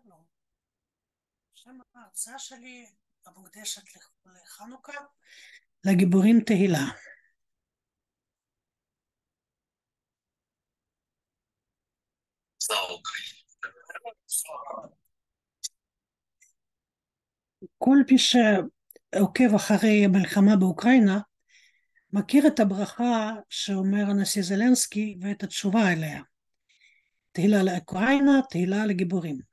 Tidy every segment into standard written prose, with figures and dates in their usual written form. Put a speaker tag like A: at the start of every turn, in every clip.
A: שלום. שם ההרצאה שלי המוקדשת לחנוכה, לגיבורים תהילה. כל מי שעוקב אחרי המלחמה באוקראינה מכיר את הברכה שאומר הנשיא זלנסקי ואת התשובה אליה. תהילה לאוקראינה, תהילה לגיבורים.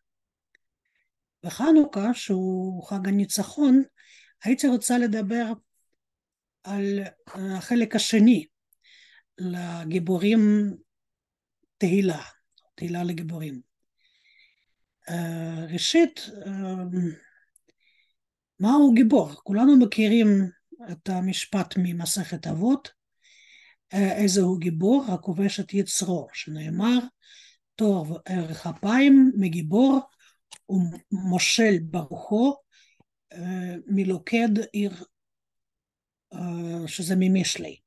A: בחנוכה, שהוא חג הניצחון, הייתי רוצה לדבר על החלק השני, לגיבורים תהילה, תהילה לגיבורים. ראשית, מהו גיבור? כולנו מכירים את המשפט ממסכת אבות, איזה הוא גיבור? הכובש את יצרו, שנאמר, טוב ערך אפיים מגיבור ומושל ברוחו מלוכד עיר, שזה ממשלי.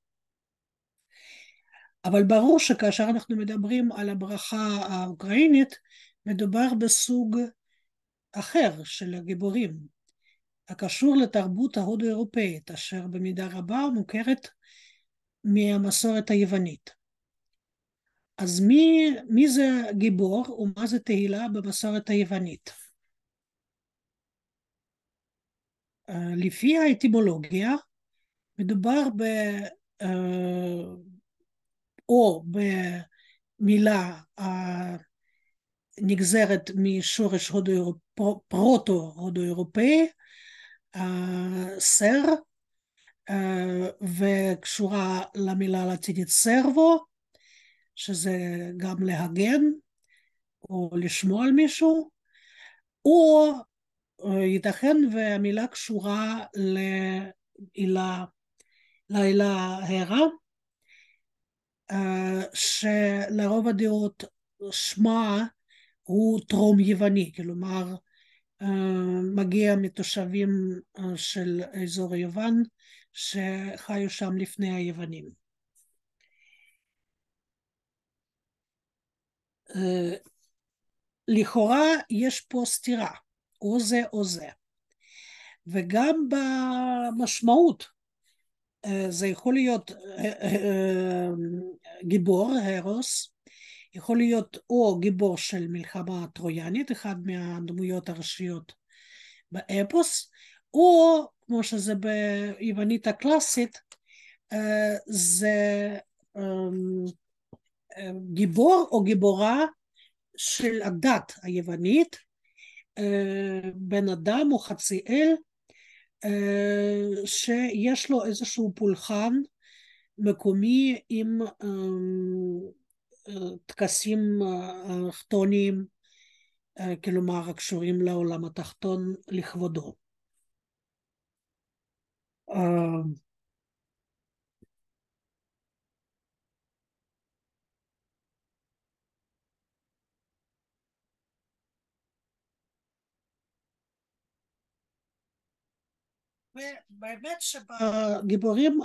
A: אבל ברור שכאשר אנחנו מדברים על הברכה האוקראינית, מדובר בסוג אחר של הגיבורים, הקשור לתרבות ההודו-אירופאית, אשר במידה רבה מוכרת מהמסורת היוונית. אז מי זה גיבור ומה זה תהילה במסורת היוונית? לפי האטימולוגיה, מדובר או במילה נגזרת משורש פרוטו-הודו-אירופאי, סר, וקשורה למילה הלטינית סרבו, שזה גם להגן או לשמוע על מישהו, או ייתכן והמילה קשורה לאלה הרה, שלרוב הדעות שמה הוא טרום יווני, כלומר מגיע מתושבים של אזור יוון שחיו שם לפני היוונים. לכאורה יש פה סתירה, או זה או זה, וגם במשמעות זה יכול להיות גיבור, הרוס, יכול להיות או גיבור של מלחמה טרויאנית, אחד מהדמויות הראשיות באפוס, או כמו שזה ביוונית הקלאסית, זה גיבור או גיבורה של הדת היוונית, בן אדם או חצי אל, שיש לו איזשהו פולחן מקומי עם טקסים כתוניים, כלומר הקשורים לעולם התחתון לכבודו. ובאמת שבגיבורים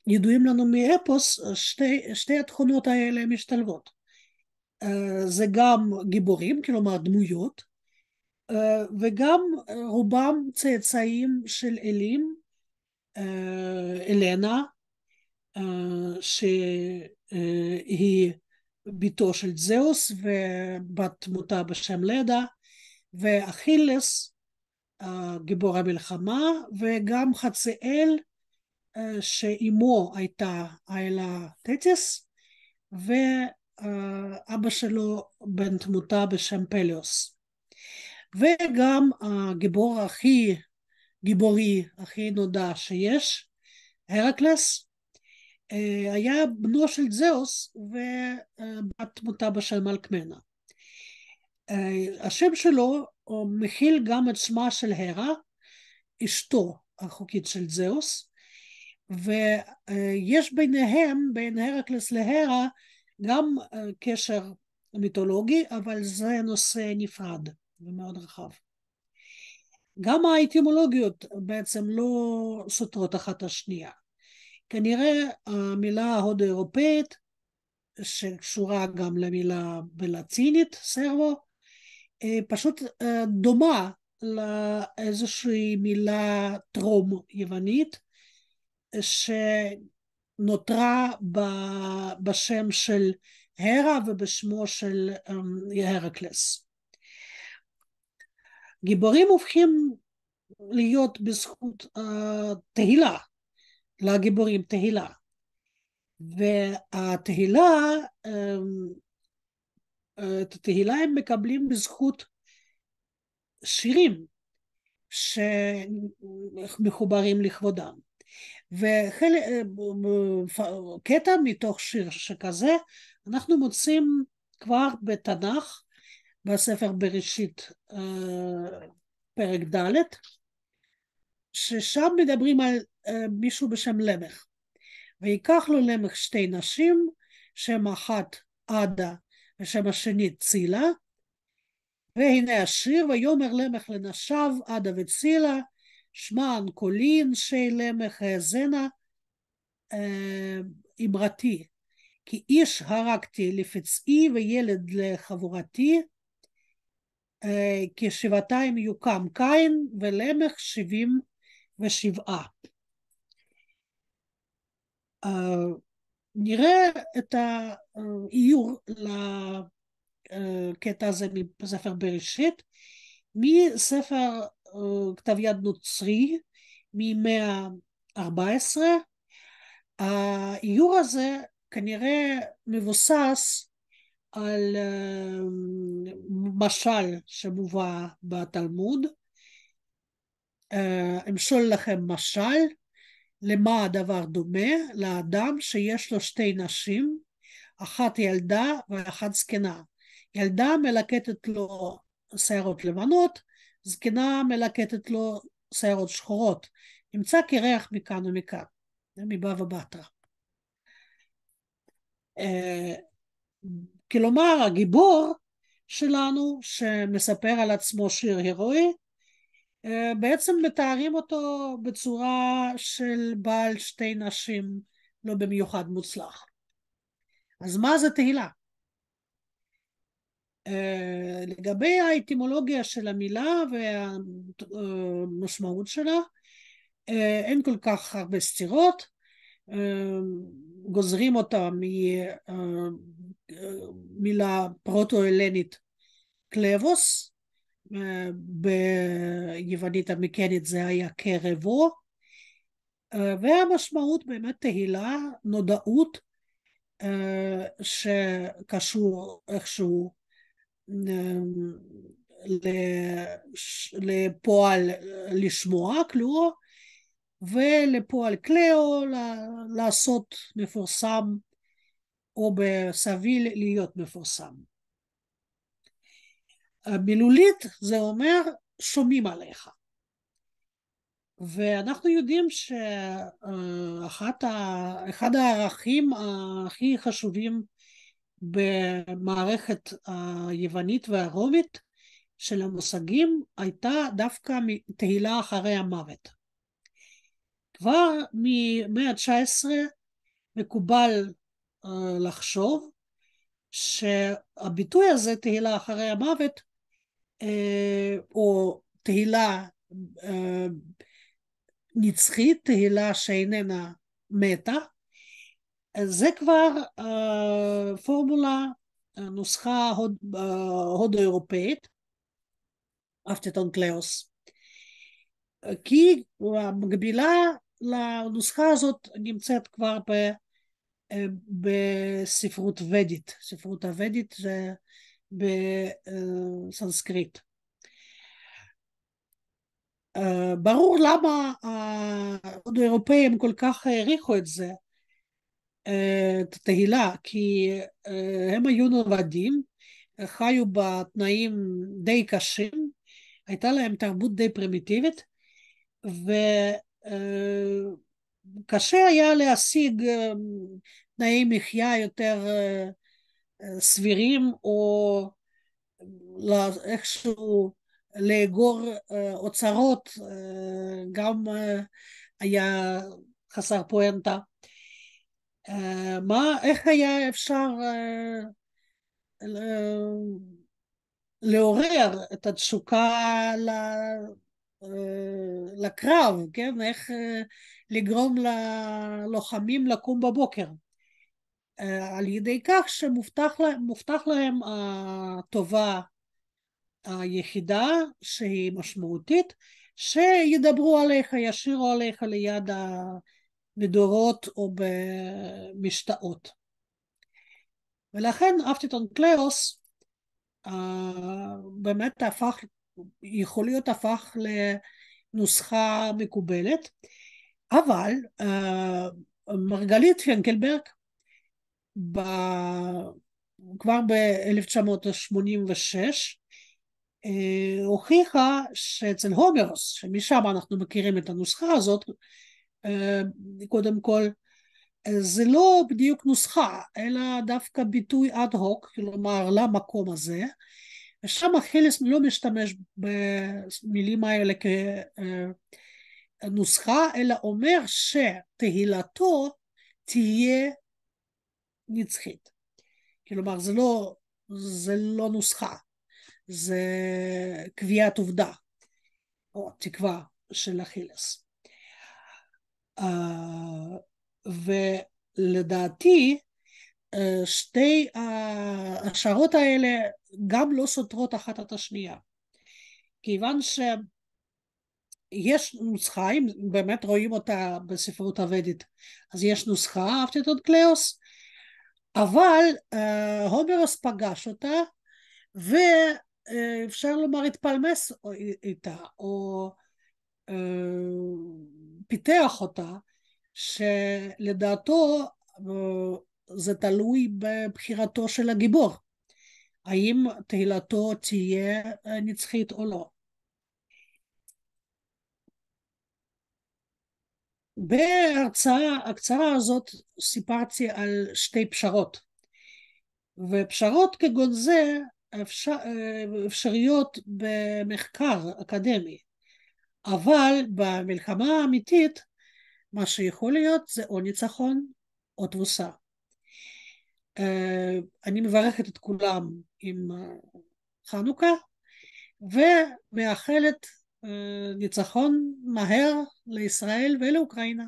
A: ידועים לנו מאפוס, שתי התכונות האלה משתלבות. זה גם גיבורים, כלומר דמויות, וגם רובם צאצאים של אלים, אלנה, שהיא ביתו של זאוס ובת מותה בשם לדה, ואכילס, גיבור המלחמה, וגם חצאל שאימו הייתה האלה תטיס, ואבא שלו בן תמותה בשם פליוס. וגם הגיבור הכי גיבורי, הכי נודע שיש, הרקלס, היה בנו של זאוס ובת תמותה בשם אלקמנה. השם שלו מכיל גם את שמה של הרה, אשתו החוקית של זאוס, ויש ביניהם, בין הרקלס להרה, גם קשר מיתולוגי, אבל זה נושא נפרד ומאוד רחב. גם האטימולוגיות בעצם לא סותרות אחת השנייה. כנראה המילה ההודו-אירופאית שקשורה גם למילה בלטינית, סרבו, פשוט דומה לאיזושהי מילה טרום יוונית, שנותרה בשם של הרה ובשמו של הרקלס. גיבורים הופכים להיות בזכות תהילה, לגיבורים תהילה. והתהילה, את התהילה הם מקבלים בזכות שירים שמחוברים לכבודם. וקטע מתוך שיר שכזה אנחנו מוצאים כבר בתנ"ך, בספר בראשית פרק ד', ששם מדברים על מישהו בשם למך. ויקח לו למך שתי נשים, שם אחת עדה ושם השני צילה, והנה השיר, ויאמר למך לנשיו עדה וצילה, שמען קולין שי למך האזנה אמרתי, כי איש הרגתי לפצעי וילד לחבורתי, כי שבעתיים יוקם קין ולמך 77. נראה את האיור לקטע הזה בספר בראשית, מספר כתב יד נוצרי ממאה ה-14. האיור הזה כנראה מבוסס על משל שמובא בתלמוד. אמשול לכם משל, למה הדבר דומה? לאדם שיש לו שתי נשים, אחת ילדה ואחת זקנה. ילדה מלקטת לו שערות לבנות, זקנה מלקטת לו שערות שחורות. נמצא קרח מכאן ומכאן, מבבא בתרא. כלומר, הגיבור שלנו שמספר על עצמו שיר הירואי, בעצם מתארים אותו בצורה של בעל שתי נשים לא במיוחד מוצלח. אז מה זה תהילה? לגבי האטימולוגיה של המילה והמשמעות שלה, אין כל כך הרבה סתירות, גוזרים אותה ממילה פרוטו-הלנית קלבוס, ביוונית המקנית זה היה קרבו, והמשמעות באמת תהילה, נודעות, שקשור איכשהו לפועל לשמוע, קלורו, ולפועל קלאו, לעשות מפורסם, או בסביל להיות מפורסם. מילולית זה אומר שומעים עליך. ואנחנו יודעים שאחד הערכים הכי חשובים במערכת היוונית והרומית של המושגים הייתה דווקא תהילה אחרי המוות. כבר ממאה ה-19 מקובל לחשוב שהביטוי הזה, תהילה אחרי המוות, או תהילה נצחית, תהילה שאיננה מתה, זה כבר פורמולה, נוסחה הודו-אירופאית, אפטטון קלאוס, כי המקבילה לנוסחה הזאת נמצאת כבר בספרות ודית. ספרות הוודית זה בסנסקריט. ברור למה ההודו-אירופאים כל כך העריכו את זה, את התהילה, כי הם היו נוודים, חיו בתנאים די קשים, הייתה להם תרבות די פרימיטיבית, וקשה היה להשיג תנאי מחיה יותר סבירים, או איכשהו לאגור אוצרות, גם היה חסר פואנטה. איך היה אפשר לעורר את התשוקה לקרב, כן? איך לגרום ללוחמים לקום בבוקר, על ידי כך שמובטח להם הטובה היחידה שהיא משמעותית, שידברו עליך, ישירו עליך ליד המדורות או במשתאות. ולכן אפטטון קליאוס באמת יכול להיות הפך לנוסחה מקובלת, אבל מרגלית פינקלברג ב... כבר ב-1986 הוכיחה שאצל הומרוס, שמשם אנחנו מכירים את הנוסחה הזאת, קודם כל, זה לא בדיוק נוסחה, אלא דווקא ביטוי אד הוק, כלומר למקום הזה, ושם אכילס לא משתמש במילים האלה כנוסחה, אלא אומר שתהילתו תהיה נצחית. כלומר, זה לא נוסחה, זה קביעת עובדה, או תקווה של אכילס. ולדעתי, שתי השערות האלה גם לא סותרות אחת את השנייה. כיוון שיש נוסחה, אם באמת רואים אותה בספרות הוודית, אז יש נוסחה, אפטטון קליאוס, אבל הומרוס פגש אותה, ואפשר לומר התפלמס איתה, או פיתח אותה, שלדעתו זה תלוי בבחירתו של הגיבור, האם תהילתו תהיה נצחית או לא. בהרצאה הקצרה הזאת סיפרתי על שתי פשרות, ופשרות כגון זה אפשריות במחקר אקדמי, אבל במלחמה האמיתית מה שיכול להיות זה או ניצחון או תבוסה. אני מברכת את כולם עם חנוכה, ומאחלת ניצחון מהר לישראל ולאוקראינה.